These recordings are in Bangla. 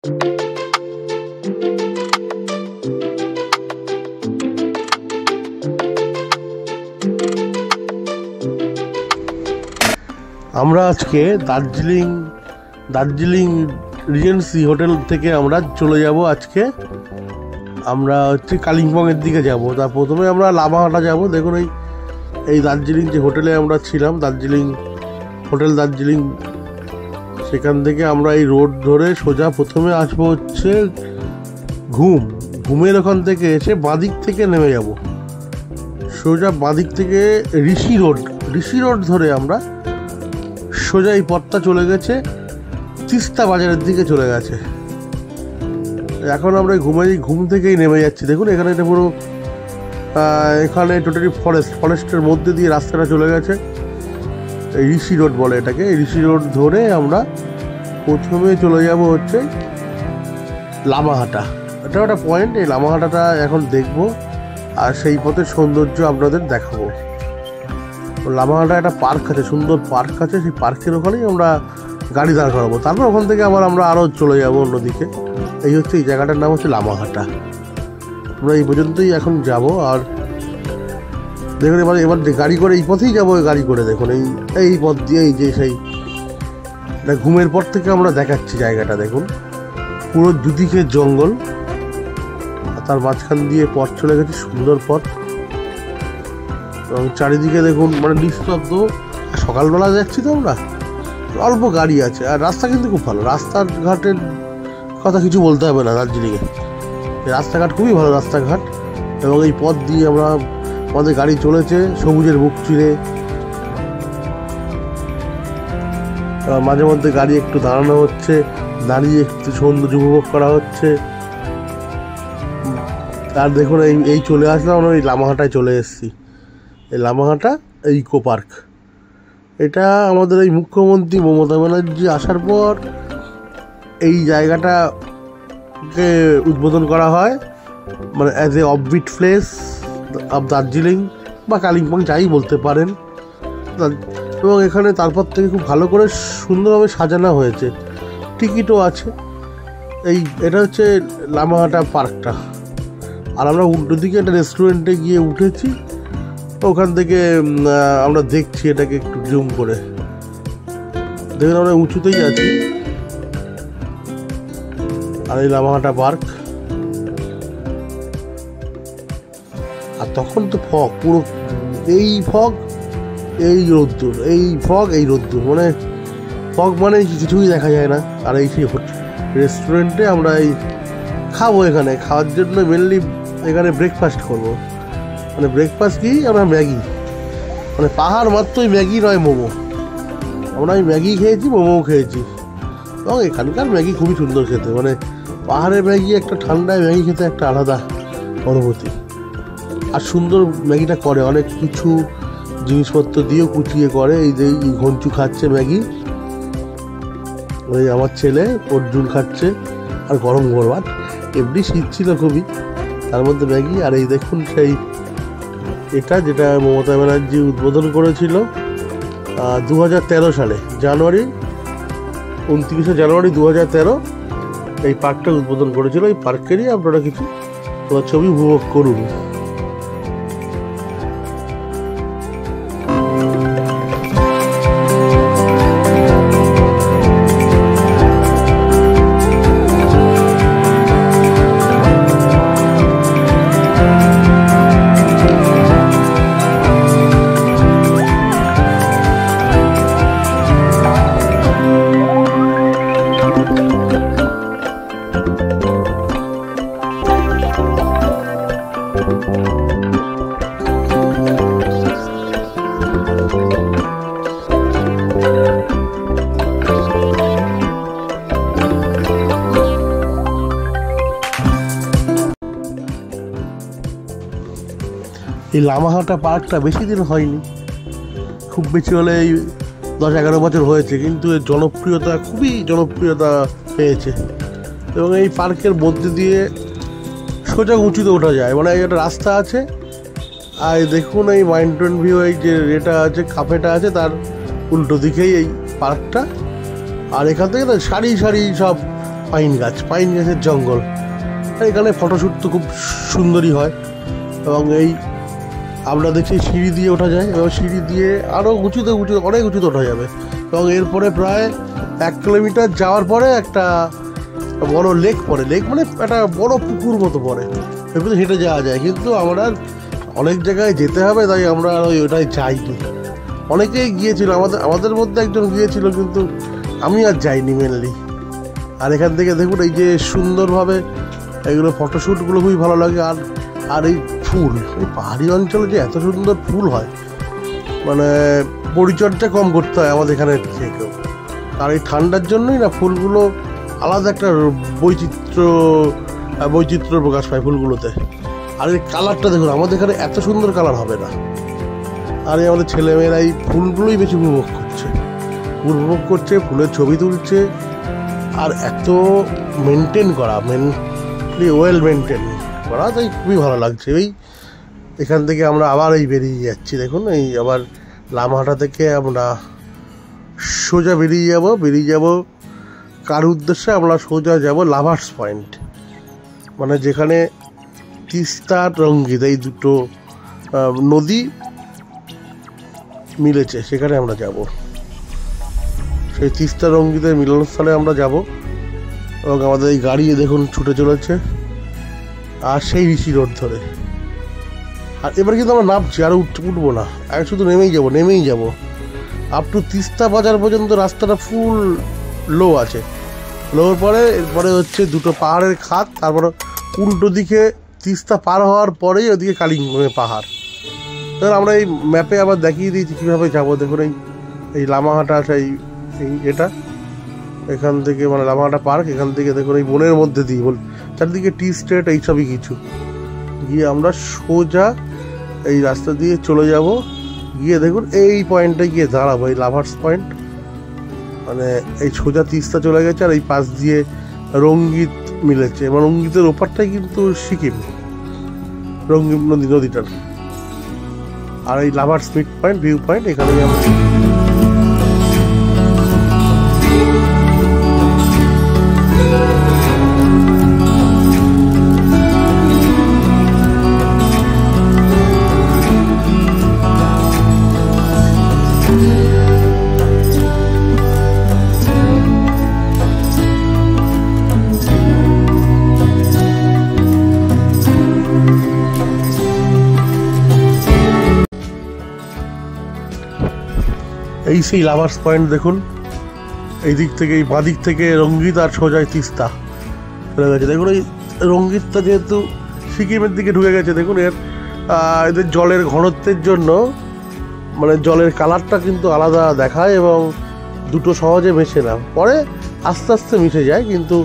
আমরা আজকে দার্জিলিং রিজেন্সি হোটেল থেকে আমরা চলে যাব। আজকে আমরা হচ্ছে কালিম্পংয়ের দিকে যাব। তা প্রথমে আমরা লামাহাটা যাব। দেখুন এই দার্জিলিং যে হোটেলে আমরা ছিলাম, হোটেল দার্জিলিং, সেখান থেকে আমরা এই রোড ধরে সোজা প্রথমে আসবো হচ্ছে ঘুমের ওখান থেকে এসে বাঁদিক থেকে নেমে যাব সোজা। বাঁদিক থেকে ঋষি রোড ধরে আমরা সোজা এই পথটা চলে গেছে তিস্তা বাজারের দিকে চলে গেছে। এখন আমরা ঘুম থেকেই নেমে যাচ্ছি। দেখুন এখানে এটা পুরো এখানে টোটালি ফরেস্টের মধ্যে দিয়ে রাস্তাটা চলে গেছে। এই ঋষি রোড বলে এটাকে। এই ঋষি রোড ধরে আমরা প্রথমে চলে যাব হচ্ছে লামাহাটা। এটা একটা পয়েন্ট। এই লামাহাটাটা এখন দেখব আর সেই পথের সৌন্দর্য আপনাদের দেখাবো। লামাহাটা একটা পার্ক আছে, সুন্দর পার্ক আছে। সেই পার্কের ওখানেই আমরা গাড়ি দাঁড় করাবো। তারপর ওখান থেকে আমরা আরও চলে যাবো অন্যদিকে। এই হচ্ছে এই জায়গাটার নাম হচ্ছে লামাহাটা। আমরা এই পর্যন্তই এখন যাব। আর দেখুন এবার গাড়ি করে এই পথেই যাবো। গাড়ি করে দেখুন এই পথ দিয়ে, এই যে সেই ঘুমের পর থেকে আমরা দেখাচ্ছি জায়গাটা। দেখুন পুরো দুদিকে জঙ্গল, তার মাঝখান দিয়ে পথ চলে গেছে, সুন্দর পথ। এবং চারিদিকে দেখুন নিস্তব্ধ। সকালবেলা যাচ্ছি তো আমরা, অল্প গাড়ি আছে। আর রাস্তা কিন্তু খুব ভালো। রাস্তাঘাটের কথা কিছু বলতে হবে না দার্জিলিংয়ে। রাস্তাঘাট খুবই ভালো রাস্তাঘাট। এবং এই পথ দিয়ে আমাদের গাড়ি চলেছে সবুজের বুক চিরে। মাঝে মধ্যে গাড়ি একটু দাঁড়ানো হচ্ছে, দাঁড়িয়ে একটু সৌন্দর্য উপভোগ করা হচ্ছে। আর দেখুন এই চলে আসলাম আমরা এই লামাহাটায় চলে এসেছি। এই লামাহাটা ইকো পার্ক। এটা আমাদের এই মুখ্যমন্ত্রী মমতা ব্যানার্জি আসার পর এই জায়গাটাকে উদ্বোধন করা হয়, as a offbeat place of Darjeeling বা কালিম্পং যাই বলতে পারেন। এবং এখানে তারপর থেকে খুব ভালো করে সুন্দরভাবে সাজানো হয়েছে, টিকিটও আছে। এটা হচ্ছে লামাহাটা পার্কটা। আর আমরা উল্টো দিকে একটা রেস্টুরেন্টে গিয়ে উঠেছি। ওখান থেকে আমরা দেখছি এটাকে একটু জুম করে। দেখুন আমরা উঁচুতেই আছি। আর এই লামাহাটা পার্ক। আর তখন তো ফগ, পুরো এই ফগ এই রোদ্দুর, ফগ কিছুই দেখা যায় না। আর এই সেই রেস্টুরেন্টে আমরা খাবো। এখানে খাওয়ার জন্য মেনলি এখানে ব্রেকফাস্ট করবো। ব্রেকফাস্ট কি, আমরা ম্যাগি, পাহাড় মাত্রই ম্যাগি নয় মোমো। আমরা ম্যাগি খেয়েছি, মোমোও খেয়েছি। এবং এখানকার ম্যাগি খুবই সুন্দর খেতে। পাহাড়ের ম্যাগি, একটা ঠান্ডায় ম্যাগি খেতে একটা আলাদা অনুভূতি। আর সুন্দর ম্যাগিটা করে, অনেক কিছু জিনিসপত্র দিয়েও কুচিয়ে করে। এই যে ঘঞ্চু খাচ্ছে ম্যাগি, আমার ছেলে অর্জুন খাচ্ছে। আর গরম ভাত, এমনি শীত ছিল খুবই, তার মধ্যে ম্যাগি। আর এই দেখুন এটা যেটা মমতা ব্যানার্জি উদ্বোধন করেছিল 2013 সালে, 29শে জানুয়ারি 2013 এই পার্কটা উদ্বোধন করেছিল। এই পার্কেরই আপনারা কিছু ছবি উপভোগ করুন। এই লামাহাটা পার্কটা বেশি দিন হয়নি, খুব বেশি হলে এই 10-11 বছর হয়েছে, কিন্তু এর খুবই জনপ্রিয়তা পেয়েছে। এবং এই পার্কের মধ্যে দিয়ে সোজা উঁচুতে ওঠা যায়, একটা রাস্তা আছে। আর দেখুন এই মাউন্টেন ভিউ, এই যে এটা আছে, কাফেটা আছে, তার উল্টো দিকেই এই পার্কটা। আর এখান থেকে না সারি সারি সব পাইন গাছের জঙ্গল। এখানে ফটোশ্যুট তো খুব সুন্দরই হয়। এবং এই আমরা দেখছি সিঁড়ি দিয়ে ওঠা যায়, এবং সিঁড়ি দিয়ে আরও অনেক উঁচুতে ওঠা যাবে। এবং এরপরে প্রায় 1 কিলোমিটার যাওয়ার পরে একটা বড় লেক পড়ে। লেক মানে একটা বড় পুকুর মতো পড়ে, এরপরে হেঁটে যাওয়া যায়। কিন্তু আমরা অনেক জায়গায় যেতে হবে, তাই আমরা আর ওটাই যাইনি। অনেকেই গিয়েছিল, আমাদের মধ্যে একজন গিয়েছিল, কিন্তু আমি আর যাইনি মেনলি। আর এখান থেকে দেখুন এই যে সুন্দরভাবে এগুলো ফটোশ্যুটগুলো খুবই ভালো লাগে। আর এই ফুল, এই পাহাড়ি অঞ্চলে যে এত সুন্দর ফুল হয়, মানে পরিচর্যা কম করতে হয় আমাদের এখানে থেকেও। আর এই ঠান্ডার জন্যই না ফুলগুলো আলাদা একটা বৈচিত্র্য প্রকাশ পায় ফুলগুলোতে। আর এই কালারটা দেখুন, আমাদের এখানে এত সুন্দর কালার হবে না। আর এই আমাদের ছেলেমেয়েরা এই ফুলগুলোই বেশি উপভোগ করছে, ফুলের ছবি তুলছে। আর এত মেনটেন করা, ওয়েল মেনটেন করা, তাই খুবই ভালো লাগছে। এখান থেকে আমরা আবার বেরিয়ে যাচ্ছি। দেখুন এই আবার লামাহাটা থেকে আমরা সোজা বেরিয়ে যাব কার উদ্দেশ্যে? আমরা সোজা যাব লাভার্স পয়েন্ট, মানে যেখানে তিস্তা রঙ্গিত এই দুটো নদী মিলেছে, সেখানে আমরা যাব। সেই তিস্তা রঙ্গিতের মিলনস্থলে আমরা যাব। এবং আমাদের এই গাড়ি দেখুন ছুটে চলেছে, আর সেই ঋষি রোড ধরে। আর এবার কিন্তু আমরা নামছি, আর উঠবো না, শুধু নেমেই যাব আপ টু তিস্তা বাজার পর্যন্ত। রাস্তাটা ফুল লো আছে। এরপরে হচ্ছে দুটো পাহাড়ের খাত, তারপরে উল্টো দিকে তিস্তা পার হওয়ার পরেই ওদিকে কালিম্পং পাহাড়। তাহলে আমরা এই ম্যাপে আবার দেখিয়ে দিয়েছি কীভাবে যাবো। দেখুন এই লামাহাটা, এটা এখান থেকে মানে লামাহাটা পার্ক, এখান থেকে দেখুন এই বনের মধ্যে দিয়ে চারদিকে টি স্টেট এইসবই কিছু। গিয়ে আমরা সোজা এই রাস্তা দিয়ে চলে যাব। গিয়ে দেখুন এই পয়েন্টে গিয়ে দাঁড়াবো, এই লাভার্স পয়েন্ট। মানে এই সোজা তিস্তা চলে গেছে, আর এই পাশ দিয়ে রঙ্গিত মিলেছে। এবং রঙ্গিতের ওপারটাই কিন্তু সিকিম, রঙ্গিত নদীটার। আর এই লাভার্স ভিউ পয়েন্ট, এখানে আমরা সেই লাভার্স পয়েন্ট। দেখুন এই দিক থেকে, এই বাঁ দিক থেকে রঙ্গিত, আর সোজাই তিস্তা চলে গেছে। দেখুন এই রঙ্গিতটা যেহেতু সিকিমের দিকে ঢুকে গেছে, দেখুন এদের জলের ঘনত্বের জন্য মানে জলের কালারটা কিন্তু আলাদা দেখায়, এবং দুটো সহজে মেশে না। পরে আস্তে আস্তে মিশে যায়, কিন্তু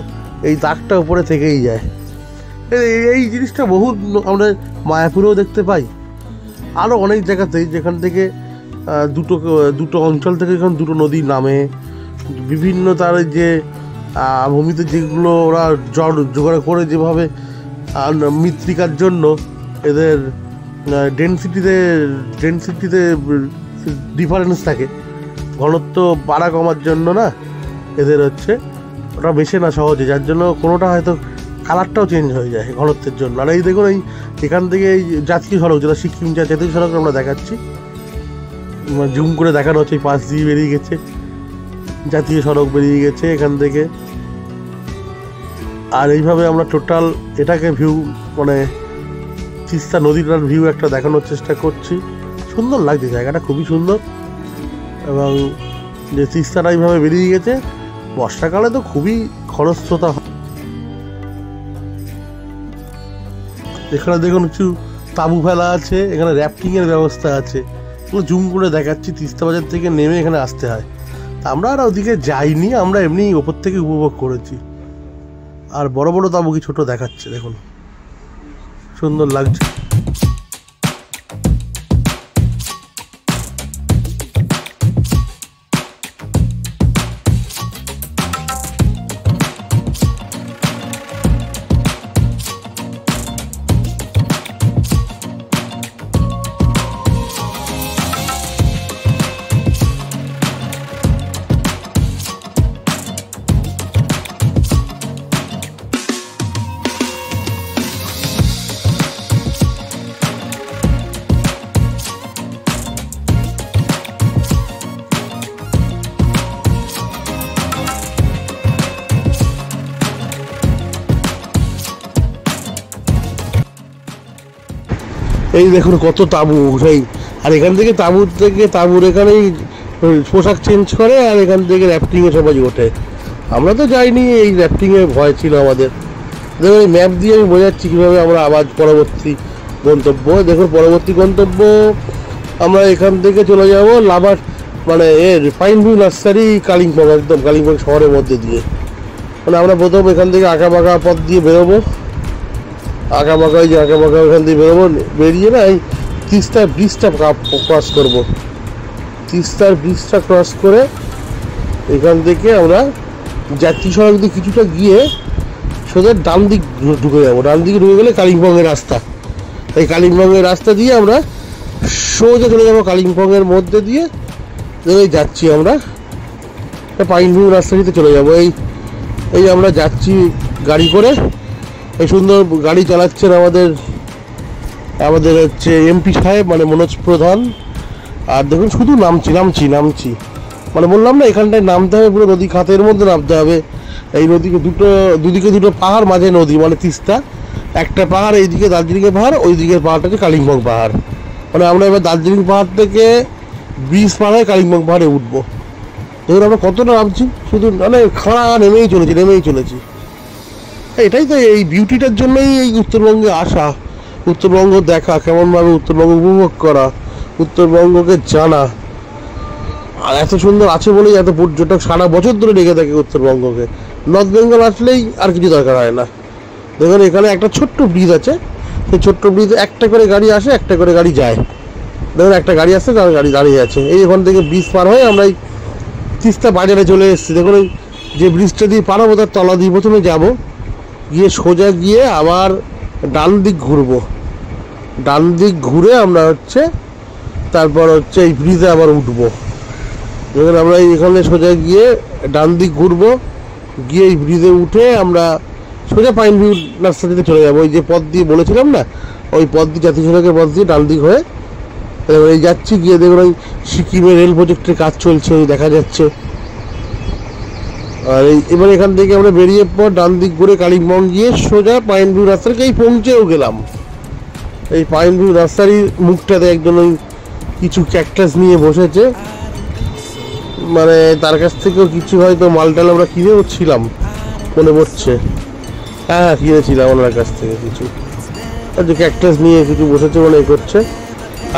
এই দাগটা উপরে থেকেই যায়। এই জিনিসটা বহুত আমরা মায়াপুরেও দেখতে পাই, আরও অনেক জায়গাতেই, যেখান থেকে দুটো অঞ্চল থেকে যখন দুটো নদী নামে, বিভিন্ন তার যে ভূমিতে যেগুলো ওরা জোগাড় করে, যেভাবে মৃত্তিকার জন্য এদের ডেনসিটিতে ডিফারেন্স থাকে, ঘনত্ব বাড়া কমার জন্য না, এদের হচ্ছে ওটা মেশে না সহজে, যার জন্য কোনোটা হয়তো কালারটাও চেঞ্জ হয়ে যায় ঘনত্বের জন্য। আর এই দেখুন এখান থেকে এই জাতীয় সড়ক, যেটা সিকিম জাতীয় সড়ক আমরা দেখাচ্ছি, জুম করে দেখানো হচ্ছে, এই পাশ দিয়ে বেরিয়ে গেছে জাতীয় সড়ক, বেরিয়ে গেছে এখান থেকে। আর এইভাবে আমরা টোটাল এটাকে ভিউ, মানে তিস্তা নদীটার ভিউ একটা দেখানোর চেষ্টা করছি। সুন্দর লাগছে জায়গাটা, খুবই সুন্দর। এবং যে তিস্তাটা এইভাবে বেরিয়ে গেছে, বর্ষাকালে তো খুবই খরস্রোতা হয়। এখানে দেখুন কিছু তাঁবু ফেলা আছে, এখানে র্যাফটিংয়ের ব্যবস্থা আছে। জুম করে দেখাচ্ছি, তিস্তা বাজার থেকে নেমে এখানে আসতে হয়। আমরা আর ওদিকে যাইনি, আমরা এমনি ওপর থেকে উপভোগ করেছি। আর বড় বড় তাঁবু কি ছোট দেখাচ্ছে, দেখুন সুন্দর লাগছে। এই দেখুন কত তাঁবু সেই, আর এখান থেকে তাঁবুর এখানেই পোশাক চেঞ্জ করে, আর এখান থেকে র্যাফটিংয়ে সবাই ওঠে। আমরা তো যাইনি, এই র্যাফটিংয়ে ভয় ছিল আমাদের। দেখুন এই ম্যাপ দিয়ে আমি বোঝাচ্ছি কীভাবে আমরা আবার পরবর্তী গন্তব্য। দেখুন পরবর্তী গন্তব্য আমরা এখান থেকে চলে যাব লাভার মানে পাইন ভিউ নার্সারি, কালিম্পং, একদম কালিম্পং শহরের মধ্যে দিয়ে। মানে আমরা প্রথম এখান থেকে আঁকাবাঁকা পথ দিয়ে বেরোবো, আঁকাবাঁকা এখান দিয়ে বেরোবো, বেরিয়ে না এই তিস্তার ব্রিজটা ক্রস করবো। তিস্তার ব্রিজটা ক্রস করে এখান থেকে আমরা জাতীয় সড়ক দিয়ে কিছুটা গিয়ে সোজা ডান দিক ঢুকে যাবো। ডান দিকে ঢুকে গেলে কালিম্পংয়ের রাস্তা, এই কালিম্পংয়ের রাস্তা দিয়ে আমরা সোজা চলে যাবো কালিম্পংয়ের মধ্যে দিয়ে। যাচ্ছি আমরা পাইন ভিউ নার্সারিতে চলে যাবো। এই আমরা যাচ্ছি গাড়ি করে, এই সুন্দর গাড়ি চালাচ্ছেন আমাদের হচ্ছে এমপি সাহেব, মানে মনোজ প্রধান। আর দেখুন শুধু নামছি মানে বললাম না এখানটায় নামতে হবে, পুরো নদী খাতের মধ্যে নামতে হবে। এই নদীকে দুদিকে দুটো পাহাড়, মাঝে নদী মানে তিস্তা। একটা পাহাড় এইদিকে দার্জিলিংয়ের পাহাড়, ওই দিকের পাহাড়টা হচ্ছে কালিম্পং পাহাড়। মানে আমরা এবার দার্জিলিং পাহাড় থেকে ব্রিজ পার হয়ে কালিম্পং পাহাড়ে উঠবো। দেখুন আমরা কতটা নামছি, শুধু মানে খাড়া নেমেই চলেছি। এটাই তো, এই বিউটিটার জন্যই এই উত্তরবঙ্গে আসা, উত্তরবঙ্গ দেখা, কেমনভাবে উত্তরবঙ্গ উপভোগ করা, উত্তরবঙ্গকে জানা। আর এত সুন্দর আছে বলেই এত পর্যটক সারা বছর ধরে লেগে থাকে উত্তরবঙ্গকে। নর্থ বেঙ্গল আসলেই আর কিছু দরকার হয় না। দেখুন এখানে একটা ছোট্ট ব্রিজ আছে, সেই ছোট্ট ব্রিজে একটা করে গাড়ি আসে, একটা করে গাড়ি যায়। দেখুন একটা গাড়ি আসছে, তার গাড়ি দাঁড়িয়ে আছে। এই ওখান থেকে ব্রিজ পার হয়ে আমরা এই তিস্তা বাজারে চলে এসেছি। দেখুন ওই যে ব্রিজটা দিয়ে পার হবো তার তলা দিয়ে প্রথমে যাবো, গিয়ে সোজা গিয়ে আবার ডান দিক ঘুরবো। ডান দিক ঘুরে আমরা হচ্ছে তারপর হচ্ছে এই ব্রিজে আবার উঠবো। দেখুন আমরা এখানে সোজা গিয়ে ডান দিক ঘুরবো, গিয়ে এই ব্রিজে উঠে আমরা সোজা পাইন ভিউ নার্সারিতে চলে যাবো। ওই যে পথ দিয়ে বলেছিলাম না, ওই পথ দিয়ে জাতীয় সড়কের পথ দিয়ে ডান দিক হয়ে এই যাচ্ছি। গিয়ে দেখুন ওই সিকিমের রেল প্রজেক্টের কাজ চলছে, ওই দেখা যাচ্ছে। আর এবার এখান থেকে আমরা বেরিয়ে পর ডান দিক ঘুরে কালিম্পং গিয়ে সোজা পাইন ভিউ নার্সারিকেই পৌঁছেও গেলাম। এই পাইন ভিউ নার্সারির মুখটাতে একজন ওই কিছু ক্যাকটাস নিয়ে বসেছে, মানে তার কাছ থেকেও কিছু হয়তো মালটাল আমরা কিনেও ছিলাম মনে পড়ছে। হ্যাঁ কিনেছিলাম ওনার কাছ থেকে কিছু, যে ক্যাকটাস নিয়ে কিছু বসেছে মনে করছে।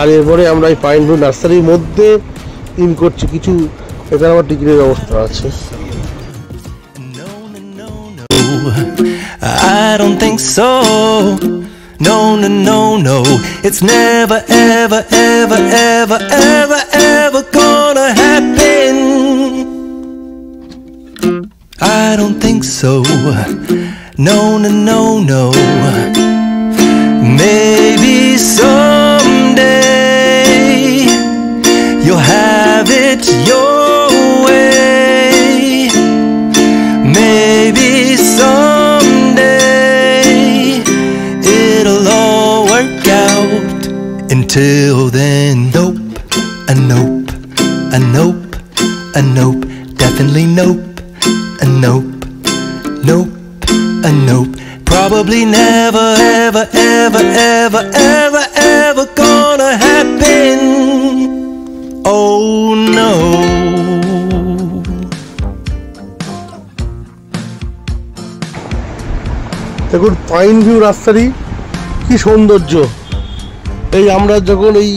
আর এরপরে আমরা এই পাইন ভিউ নার্সারির মধ্যে ইন করছি কিছু, এখানে আমার টিকিটের ব্যবস্থা আছে। I don't think so. No, no, no, no. It's never, ever, ever, ever, ever, ever gonna happen. I don't think so. No, no, no, no. Maybe someday you'll have it your way. Maybe someday it'll all work out. Until then, nope, a nope, a nope, a nope, definitely nope, a nope, nope, a nope. Probably never, ever, ever, ever, ever, ever gonna happen. Oh no. দেখুন পাইন ভিউ নার্সারি কি সৌন্দর্য। এই আমরা যখন এই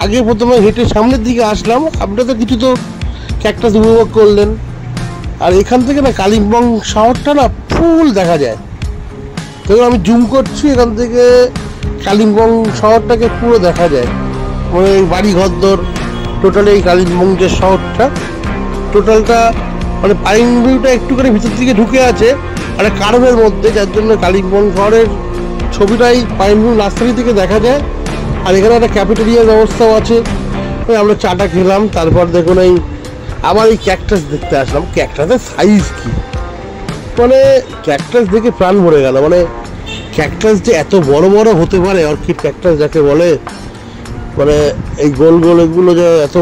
আগে প্রথমে হেঁটে সামনের দিকে আসলাম, আপনারা তো কিছু তো ক্যাকটাস উপভোগ করলেন। আর এখান থেকে না কালিম্পং শহরটা না ফুল দেখা যায়। দেখুন আমি জুম করছি, এখান থেকে কালিম্পং শহরটাকে পুরো দেখা যায়, মানে এই বাড়ি ঘরদর টোটালি এই কালিম্পং যে শহরটা টোটালটা, মানে পাইন ভিউটা একটুখানি ভিতর দিকে ঢুকে আছে একটা কার্ভের মধ্যে, যার জন্য কালিম্পং শহরের ছবিটাই পাইন ভিউ নার্সারি থেকে দেখা যায়। আর এখানে একটা ক্যাফেটেরিয়ার ব্যবস্থাও আছে। আমরা চাটা খেলাম, তারপর দেখুন এই আবার এই ক্যাকটাস দেখতে আসলাম। ক্যাকটাসের সাইজ কি, মানে ক্যাকটাস দেখে প্রাণ ভরে গেল। মানে ক্যাকটাস যে এত বড় বড় হতে পারে, অর্কিড ক্যাকটাস যাকে বলে, মানে এই গোল গোল এগুলো যে এত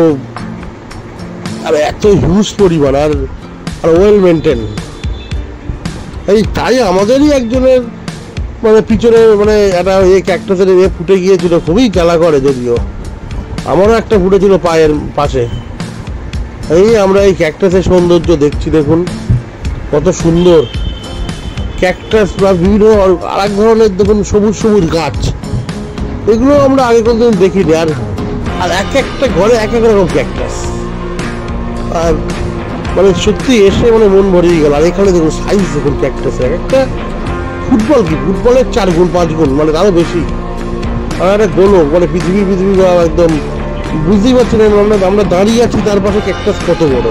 আর এত হিউজ পরিমাণ আর ওয়েল মেনটেন। এই তাই আমাদেরই একজনের মানে পিছনে মানে একটা ক্যাকটাসের ফুটে গিয়েছিল, খুবই জ্বালা করে, যদিও আমারও একটা ফুটেছিল পায়ের পাশে। এই আমরা এই ক্যাকটাসের সৌন্দর্য দেখছি, দেখুন কত সুন্দর ক্যাকটাস বা বিভিন্ন আরেক ধরনের দেখুন সবুজ সবুজ গাছ, এগুলো আমরা আগে কোনোদিন দেখিনি। আর এক একটা ঘরে এক এক রকম ক্যাকটাস, আর মানে সত্যি এসে মানে মন ভরিয়ে গেল। আর এখানে দেখুন সাইজ দেখুন ক্যাকটাসের, এক একটা ফুটবলের 4 গুণ 5 গুণ, মানে আরো বেশি। আর একটা গোলক মানে পৃথিবী একদম বুঝতেই পারছি না, আমরা দাঁড়িয়ে আছি তার পাশে ক্যাকটাস কত বড়।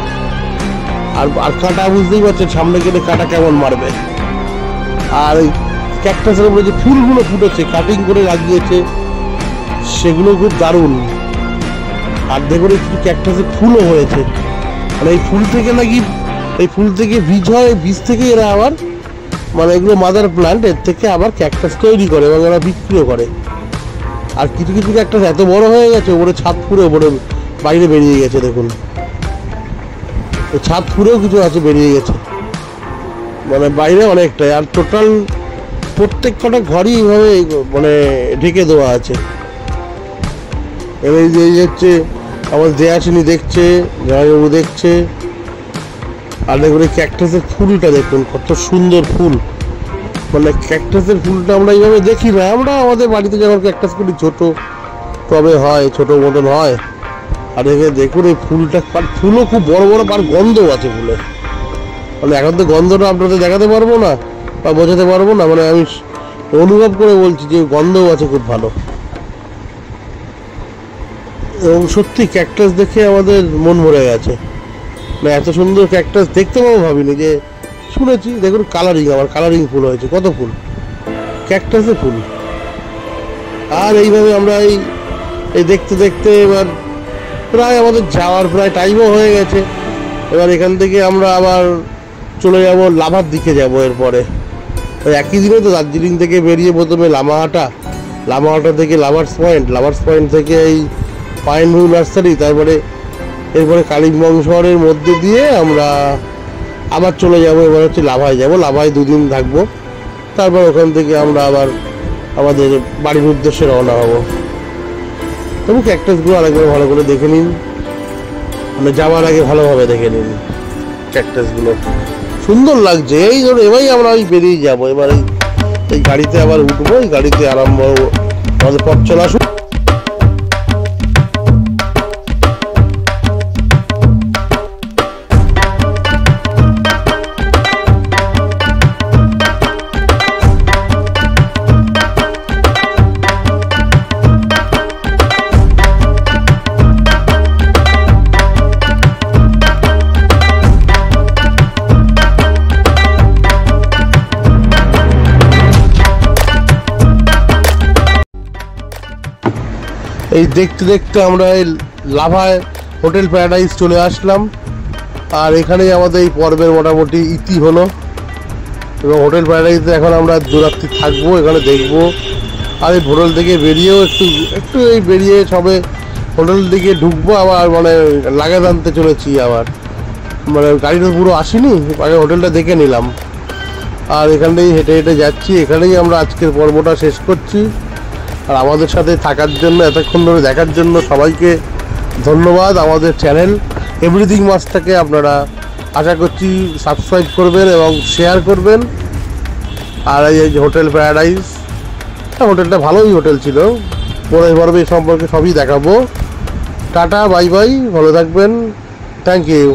আর কাঁটা বুঝতেই পারছেন, সামনে গেলে কাঁটা কেমন মারবে। আর ওই ক্যাকটাসের উপরে যে ফুলগুলো ফুটেছে, কাটিং করে লাগিয়েছে, সেগুলো খুব দারুণ। আর দেখুন কিছু ক্যাকটাসের ফুলও হয়েছে, মানে এই ফুল থেকে নাকি বীজ হয়, বীজ থেকে এরা আবার মানে এগুলো মাদার প্লান্ট, এর থেকে আবার ক্যাকটাস তৈরি করে এবং এরা বিক্রিও করে। আর কিছু কিছু ক্যাকটাস এত বড় হয়ে গেছে, ওপরে ছাদ ফুঁড়ে ওপরে বাইরে বেরিয়ে গেছে, দেখুন ছাদ ফুঁড়েও কিছু আছে বেরিয়ে গেছে, মানে বাইরে অনেকটাই। আর টোটাল প্রত্যেক কটা ঘরই এইভাবে মানে ঢেকে দেওয়া আছে। এবার এই হচ্ছে আমার দেয়াসিনী দেখছে, জয়বাবু দেখছে। আর দেখুন এই ক্যাকটাসের ফুলটা দেখুন কত সুন্দর ফুল, মানে ক্যাকটাসের ফুলটা আমরা এইভাবে দেখি না। আমরা আমাদের বাড়িতে যখন ক্যাকটাস করি ছোট টবে হয়, ছোট মতন হয়। আর এখানে দেখুন এই ফুলটা, ফুলও খুব বড় বড়, আর গন্ধও আছে ফুলের। মানে এখন তো গন্ধটা আপনাদের দেখাতে পারবো না বা বোঝাতে পারবো না, মানে আমি অনুভব করে বলছি যে গন্ধও আছে খুব ভালো। এবং সত্যি ক্যাকটাস দেখে আমাদের মন ভরে গেছে, মানে এত সুন্দর ক্যাকটাস দেখতে পাবো ভাবিনি। যে শুনেছি দেখুন কালারিং, আবার কালারিং ফুল হয়েছে, কত ফুল ক্যাকটাসে ফুল। আর এইভাবে আমরা এই দেখতে দেখতে এবার প্রায় আমাদের যাওয়ার প্রায় টাইমও হয়ে গেছে। এবার এখান থেকে আমরা আবার চলে যাব লাভার দিকে যাব। এরপরে ওই একই দিনে তো দার্জিলিং থেকে বেরিয়ে প্রথমে লামাহাটা থেকে লাভার্স পয়েন্ট থেকে এই পাইন ভিউ নার্সারি, এরপরে কালিম্পং শহরের মধ্যে দিয়ে আমরা আবার চলে যাব। এবার হচ্ছে লাভায় যাব, লাভায় 2 দিন থাকবো। তারপর ওখান থেকে আমরা আবার আমাদের বাড়ির উদ্দেশ্যে রওনা হব। তবু ক্যাকটাসগুলো আরেকবার ভালো করে দেখে নিন, মানে যাওয়ার আগে ভালোভাবে দেখে নিন। ক্যাকটাসগুলো সুন্দর লাগছে। এই ধরো এবারই আমরা বেরিয়ে যাবো। এবার এই গাড়িতে আবার উঠবো, এই গাড়িতে আরম্ভ আমাদের পথ চলা শুরু। এই দেখতে দেখতে আমরা এই লাভায় হোটেল প্যারাডাইস চলে আসলাম। আর এখানেই আমাদের এই পর্বের মোটামুটি ইতি হলো। এবং হোটেল প্যারাডাইসে এখন আমরা 2 রাত্রি থাকবো, এখানে দেখবো। আর এই হোটেল থেকে বেরিয়েও একটু এই বেরিয়ে সবে হোটেল দিকে ঢুকবো। আবার মানে লাগেজ আনতে চলেছি আবার, মানে গাড়িটা পুরো আসেনি, আগে হোটেলটা দেখে নিলাম। আর এখানটাই হেঁটে হেঁটে যাচ্ছি। এখানেই আমরা আজকের পর্বটা শেষ করছি। আর আমাদের সাথে থাকার জন্য, এতক্ষণ ধরে দেখার জন্য সবাইকে ধন্যবাদ। আমাদের চ্যানেল এভরিথিং মাছটাকে আপনারা আশা করছি সাবস্ক্রাইব করবেন এবং শেয়ার করবেন। আর এই যে হোটেল প্যারাডাইস, হোটেলটা ভালোই হোটেল ছিল। পরের পর্বে সম্পর্কে সবই দেখাবো। টাটা, বাই বাই, ভালো থাকবেন, থ্যাংক ইউ।